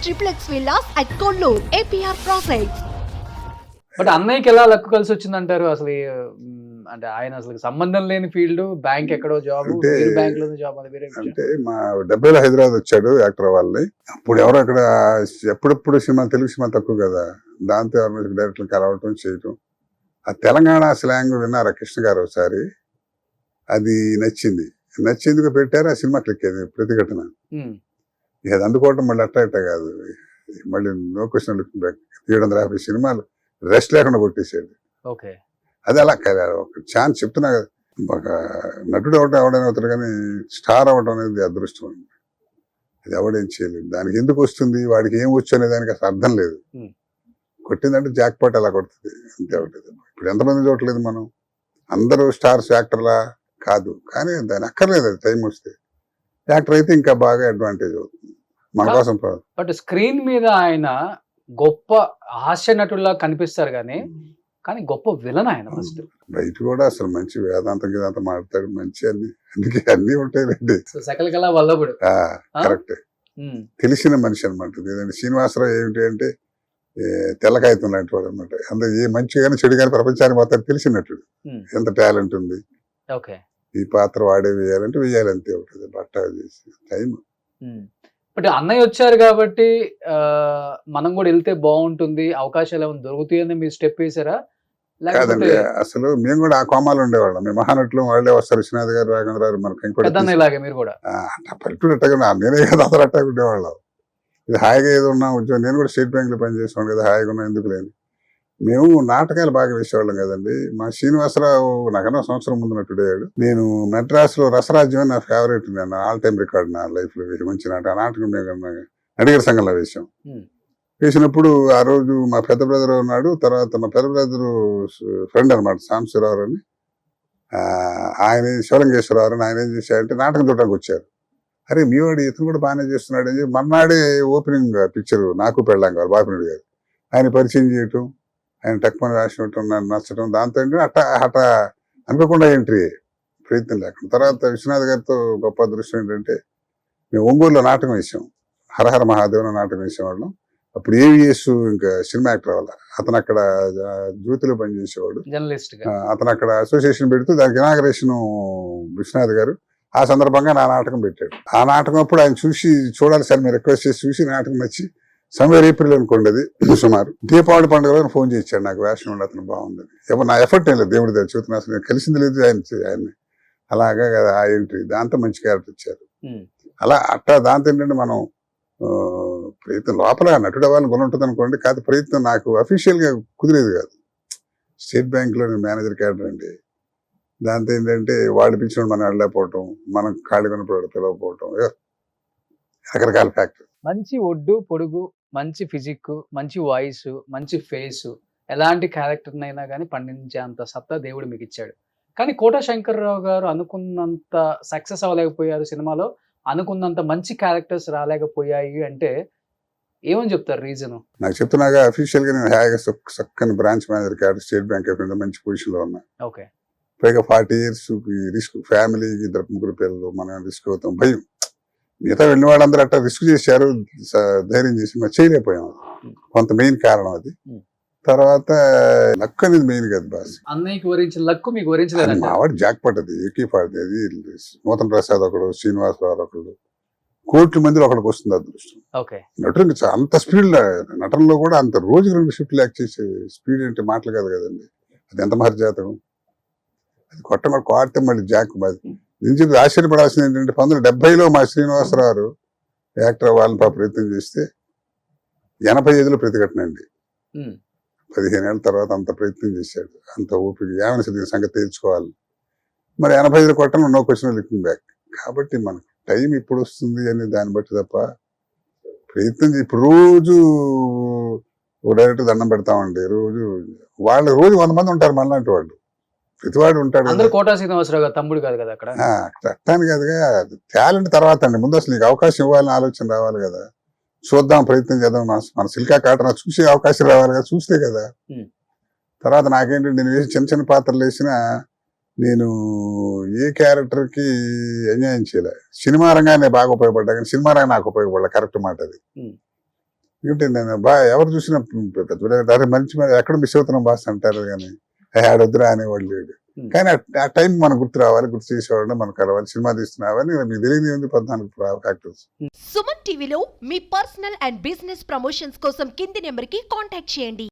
triplex villas at Kollur, APR Projects. But అన్నయ్యకి ఎలా luck కలిసి వచ్చిందంటారు అసలు అంటే ఆయన అసలు సంబంధం లేని ఫీల్డ్ బ్యాంక్ ఎక్కడో జాబ్ బ్యాంక్ లో జాబ్ అది వేరే విషయం. అంటే మా 70లో హైదరాబాద్ వచ్చాడు యాక్టర్ వాళ్ళని. అప్పుడు ఎవరు అక్కడ ఎప్పుడెప్పుడు సినిమా తెలుగు సినిమా తక్కువ కదా, దాంతో ఎవరి డైరెక్టర్లు కలవటం చేయటం. ఆ తెలంగాణ స్లాంగ్ విన్నారా కృష్ణ గారు ఒకసారి, అది నచ్చేందుకు పెట్టారు. ఆ సినిమా క్లిక్ అయింది ప్రతిఘటన. ఇక అది అందుకోవటం మళ్ళీ అట్ట కాదు, మళ్ళీ నో క్వశ్చన్ లుకింగ్ బ్యాక్ 750 సినిమాలు రెస్ట్ లేకుండా కొట్టేసాడు. ఓకే, అది అలా ఒక ఛాన్స్ చెప్తున్నా కదా, ఒక నటుడు ఎవడైనా అవుతాడు కానీ స్టార్ అవ్వడం అనేది అదృష్టం అండి. అది ఎవడేం చేయలేదు. దానికి ఎందుకు వస్తుంది, వాడికి ఏం వచ్చు అనే దానికి అసలు అర్థం లేదు. కొట్టిందంటే జాక్ పాట్ అలా కొడుతుంది అంతే ఒకటి. ఇప్పుడు ఎంతమంది చూడలేదు మనం, అందరూ స్టార్స్ యాక్టర్లా కాదు, కానీ దాని అక్కర్లేదు. అది టైం వస్తే యాక్టర్ అయితే ఇంకా బాగా అడ్వాంటేజ్ అవుతుంది మన కోసం. బట్ స్క్రీన్ మీద ఆయన గొప్ప హాస్య నటుల్లా కనిపిస్తారు కానీ గొప్ప విలన్ ఆయన. ఫస్ట్ బయట కూడా అసలు మంచి వేదాంతం గిదాంతం మాడతాడు, మంచి అందుకే అన్ని ఉంటాయి. సకల కళ వల్లభుడు కరెక్ట్, తెలిసిన మనిషి అనమాట. శ్రీనివాసరావు ఏమిటి అంటే తెల్లకాయతం లాంటి వాడు అనమాట. అందులో ఏ మంచి కానీ చెడు కానీ ప్రపంచానికి మొత్తం తెలిసినట్టు, ఎంత టాలెంట్ ఉంది. ఓకే, ఈ పాత్ర వాడే వేయాలంటే వేయాలి అంతే ఉంటుంది. బట్ట చేసి టైం. బట్ అన్నయ్య వచ్చారు కాబట్టి మనం కూడా వెళ్తే బాగుంటుంది, అవకాశాలు ఏమైనా దొరుకుతాయని మీరు స్టెప్ వేసారా? కాదండి, అసలు మేము కూడా ఆ కోమాలు ఉండేవాళ్ళం. మేము మహానటులు వాళ్ళే వస్తారు, విశ్వనాథ్ గారు, రాఘవేంద్ర గారు, మనకి మీరు కూడా పల్లెటూరు అట్టగా నేనే కదా అందరూ అట్టగా ఉండేవాళ్ళం. ఇది హాయిగా ఏదో ఉన్నా ఉద్యోగం. నేను కూడా స్టేట్ బ్యాంక్ లో పనిచేసాను కదా, హాయిగా ఉన్నా ఎందుకు లేదు. మేము నాటకాలు బాగా వేసేవాళ్ళం కదండి. మా శ్రీనివాసరావు నాకన్నా సంవత్సరం ముందు నటుడయ్యాడు. నేను మెడ్రాస్ లో రసరాజ్యం నా ఫేవరెట్, నేను ఆల్ టైమ్ రికార్డ్ నా లైఫ్ లో వేసి మంచి నాటకం నడిగర్ సంఘంలో వేసాం. వేసినప్పుడు ఆ రోజు మా పెద్ద బ్రదర్ ఉన్నాడు, తర్వాత మా పెద్ద బ్రదర్ ఫ్రెండ్ అనమాట సాంబశివరావు అని, ఆయన శివలింగేశ్వరరావు అని. ఆయన ఏం చేశారంటే నాటకం చూడటానికి వచ్చారు. అరే మీ వాడు ఇతను కూడా బాగానే చేస్తున్నాడు అని చెప్పి మన్నాడే ఓపెనింగ్ పిక్చర్ నాకు పెళ్ళాం కాదు బాపినుడు గారు ఆయన పరిచయం చేయటం, ఆయన టక్మని రాసినట్టు నన్ను నచ్చడం, దాంతో అట అనుకోకుండా ఎంట్రీ, ప్రయత్నం లేకుండా. తర్వాత విశ్వనాథ్ గారితో గొప్ప అదృష్టం ఏంటంటే మేము ఒంగోలులో నాటకం వేసాం, హరహర మహాదేవన నాటకం వేసేవాళ్ళం. అప్పుడు ఏవిఎస్ ఇంకా సినిమా యాక్టర్ వల్ల అతను అక్కడ జ్యోతిలో పనిచేసేవాడు, అతను అక్కడ అసోసియేషన్ పెడుతూ దానికి ఇనాగరేషన్ విశ్వనాథ్ గారు. ఆ సందర్భంగా నా నాటకం పెట్టాడు. ఆ నాటకం అప్పుడు ఆయన చూసి చూడాలి సార్ మీరు రిక్వెస్ట్ చేసి చూసి నాటకం నచ్చి సమ్వేర్ ఏప్రిల్ అనుకోండి అది సుమారు దీపావళి పండుగలో ఫోన్ చేశాడు నాకు, వేషం ఉండి అతను బాగుందని. ఎవరు నా ఎఫర్ట్ ఏం లేదు, దేవుడి దగ్గర చూస్తున్నా, అసలు కలిసింది లేదు ఆయన్ని. అలాగా కదా ఆ ఎంట్రీ, దాంతో మంచి క్యారెక్టర్ ఇచ్చారు. అలా అట్టా దాంతో ఏంటంటే మనం ప్రయత్నం లోపల నటుడు అవ్వాలని గుణ ఉంటుంది అనుకోండి, కాదు ప్రయత్నం నాకు అఫీషియల్ గా కుదిరేది కాదు. స్టేట్ బ్యాంక్ లో నేను మేనేజర్ క్యాడర్ అండి. దాంతో ఏంటంటే వాళ్ళు పిలిచిన మనం వెళ్ళలేకపోవటం, మనం ఖాళీ కొనప్పుడు పిలవకపోవటం, రకరకాల ఫ్యాక్టర్. మంచి ఒడ్డు పొడుగు, మంచి ఫిజిక్, మంచి వాయిస్, మంచి ఫేస్, ఎలాంటి క్యారెక్టర్ అయినా కానీ పండించేంత సత్తా దేవుడు మీకు ఇచ్చాడు. కానీ కోట శంకర్రావు గారు అనుకున్నంత సక్సెస్ అవ్వలేకపోయారు సినిమాలో, అనుకున్నంత మంచి క్యారెక్టర్స్ రాలేకపోయాయి అంటే ఏమని చెప్తారు రీజన్? నాకు చెప్తున్నాగా అఫీషియల్ గా నేను హాయిగా చక్కని branch manager cadre state bank of India మంచి పొజిషన్ లో ఉన్నా. ఓకే, పైగా 40 years రిస్క్, ఫ్యామిలీకి 2 పిల్లలు, మనం రిస్క్ అవుతాం భయం. మిగతా వెళ్ళిన వాళ్ళందరూ అట్లా రిస్క్ చేశారు, ధైర్యం చేసి మరి చేయలేకపోయాం. కొంత మెయిన్ కారణం అది. తర్వాత లక్ అనేది మెయిన్ కదా బాస్. అన్నయ్యకి వరించిన లక్ మీకు వరించలేదు. మావాడు జాక్ పట్టది, ఏకీ పాడది. అది నూతన ప్రసాద్ ఒకడు, శ్రీనివాసరావు ఒకడు, కోట్ల మందిలో ఒకడికి వస్తుంది అదృష్టం. నటుడు అంత స్పీడ్ నటనలో కూడా అంత రోజుకి 2 షిఫ్ట్లు యాక్ట్ చేసే స్పీడ్ అంటే మాటలు కాదు కదండి. అది ఎంత మహర్జాతకం. అది కొట్టమని కోడితే మళ్ళీ జాక్ నుంచి ఆశ్చర్యపడాల్సింది ఏంటంటే 1970లో మా శ్రీనివాసరావు యాక్టర్ వాళ్ళని ప్రయత్నం చేస్తే 85లో ప్రతిఘటనండి. 15 ఏళ్ళ తర్వాత అంత ప్రయత్నం చేశాడు, అంత ఓపిక ఏమైనా సరే సంగతి తెలుసుకోవాలి. మరి 85లో కొట్టడం నో క్వశ్చన్ లుకింగ్ బ్యాక్. కాబట్టి మనకు టైం ఇప్పుడు వస్తుంది అనే దాన్ని బట్టి తప్ప ప్రయత్నం ఇప్పుడు రోజు డైరెక్ట్ దండం పెడతామండి. రోజు 100 మంది ఉంటారు మనలాంటి వాళ్ళు, ప్రతివాడు ఉంటాడు. కోటా శ్రీనివాసరావు గారు తమ్ముడు కాదు కదా అక్కడ. అట్టాను కాదుగా, టాలెంట్ తర్వాత అండి. ముందు అసలు నీకు అవకాశం ఇవ్వాలని ఆలోచన రావాలి కదా, చూద్దాం ప్రయత్నం చేద్దాం, మన సిల్కా కాటన చూసే అవకాశం రావాలి కదా, చూస్తే కదా. తర్వాత నాకేంటంటే నేను వేసి చిన్న చిన్న పాత్రలు వేసినా నేను ఏ క్యారెక్టర్ కి ఎంజాయ్ చేయలే. సినిమా రంగానే బాగా ఉపయోగపడ్డా కానీ సినిమా రంగం నాకు ఉపయోగపడలే, కరెక్ట్ మాట అది. ఎందుకంటే నేను ఎవరు చూసినా పెద్ద మంచి ఎక్కడ మిస్ అవుతున్నాం బాస్ అంటారు కానీ ఆడొద్దురా అనేవాళ్ళు లేడు. కానీ ఆ టైం మనకు గుర్తు రావాలి, గుర్తు చేసేవాళ్ళు మనకు కలవాలి, సినిమా తీస్తున్నావని మీకు తెలియదు ఉంది 14 ఫ్యాక్టర్స్. సుమన్ టీవీలో మీ పర్సనల్ అండ్ బిజినెస్ ప్రమోషన్స్ కోసం కింది నెంబర్కి కాంటాక్ట్ చేయండి.